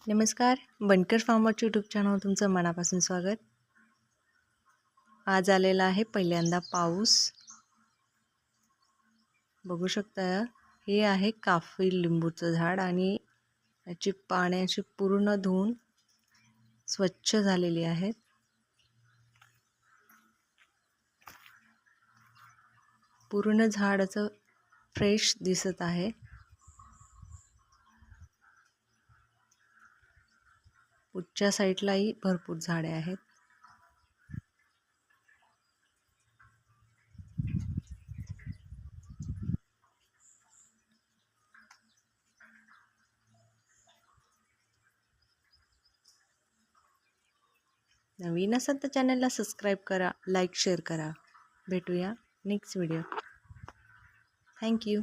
नमस्कार, बनकर farmer YouTube channel तुमचं मनापासून स्वागत. आज आलेला आहे पहिल्यांदा पाऊस. बघू शकता, हे आहे काफी लिंबूचं झाड आणि याची पाण्याची पूर्ण धुवून स्वच्छ झालेली आहेत. पूर्ण झाडाचं फ्रेश दिसत आहे. पुढच्या साईडलाही भरपूर झाडे आहेत. नवीन असाल तर चॅनलला सबस्क्राईब करा, लाईक शेअर करा. भेटूया नेक्स्ट व्हिडिओ. थँक्यू.